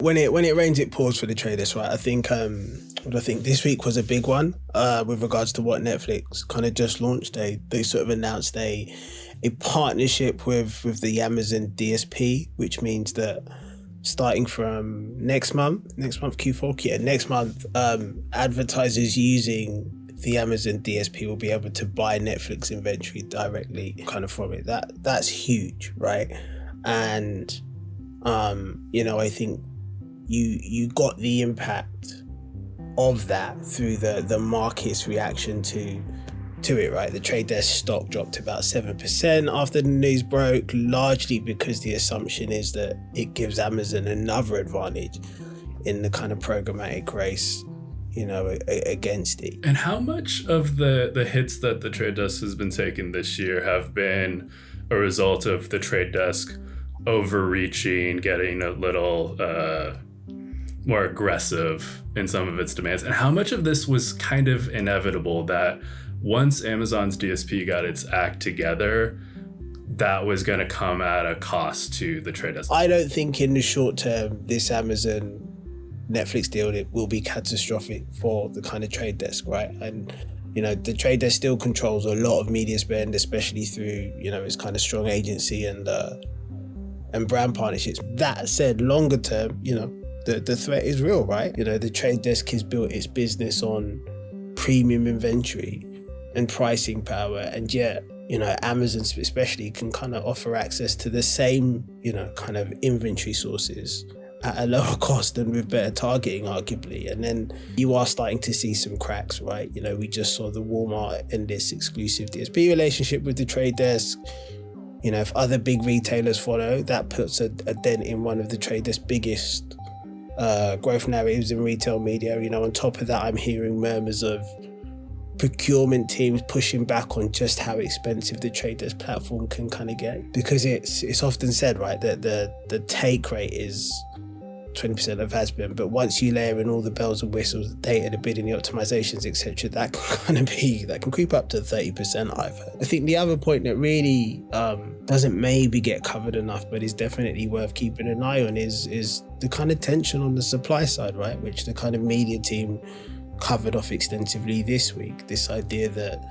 When it rains, it pours for the traders, right? I think this week was a big one with regards to what Netflix kind of just launched. They sort of announced a partnership with the Amazon DSP, which means that starting from next month Q4, next month, advertisers using the Amazon DSP will be able to buy Netflix inventory directly kind of from it. That's huge, right? And I think you got the impact of that through the market's reaction to it, right? The Trade Desk stock dropped about 7% after the news broke, largely because the assumption is that it gives Amazon another advantage in the kind of programmatic race, against it. And how much of the hits that the Trade Desk has been taking this year have been a result of the Trade Desk overreaching, getting a little more aggressive in some of its demands? And how much of this was kind of inevitable that once Amazon's DSP got its act together, that was going to come at a cost to the Trade Desk? I don't think in the short term, this Amazon Netflix deal, it will be catastrophic for the kind of Trade Desk, right? And the Trade Desk still controls a lot of media spend, especially through its kind of strong agency and brand partnerships. That said, longer term, the threat is real, right? The Trade Desk has built its business on premium inventory and pricing power, and yet Amazon especially can kind of offer access to the same kind of inventory sources at a lower cost and with better targeting, arguably. And then you are starting to see some cracks, right? We just saw the Walmart and this exclusive DSP relationship with the Trade Desk. If other big retailers follow, that puts a dent in one of the Trade Desk's biggest growth narratives in retail media. On top of that, I'm hearing murmurs of procurement teams pushing back on just how expensive the Trade Desk platform can kind of get, because it's often said, right, that the take rate is 20% of has been, but once you layer in all the bells and whistles, the data, the bidding, the optimizations, etc., that can creep up to 30%, I've heard. I think the other point that really doesn't maybe get covered enough, but is definitely worth keeping an eye on is the kind of tension on the supply side, right, which the kind of media team covered off extensively this week. This idea that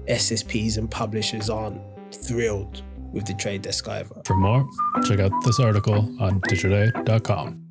SSPs and publishers aren't thrilled with the Trade Desk either. For more, check out this article on Digiday.com.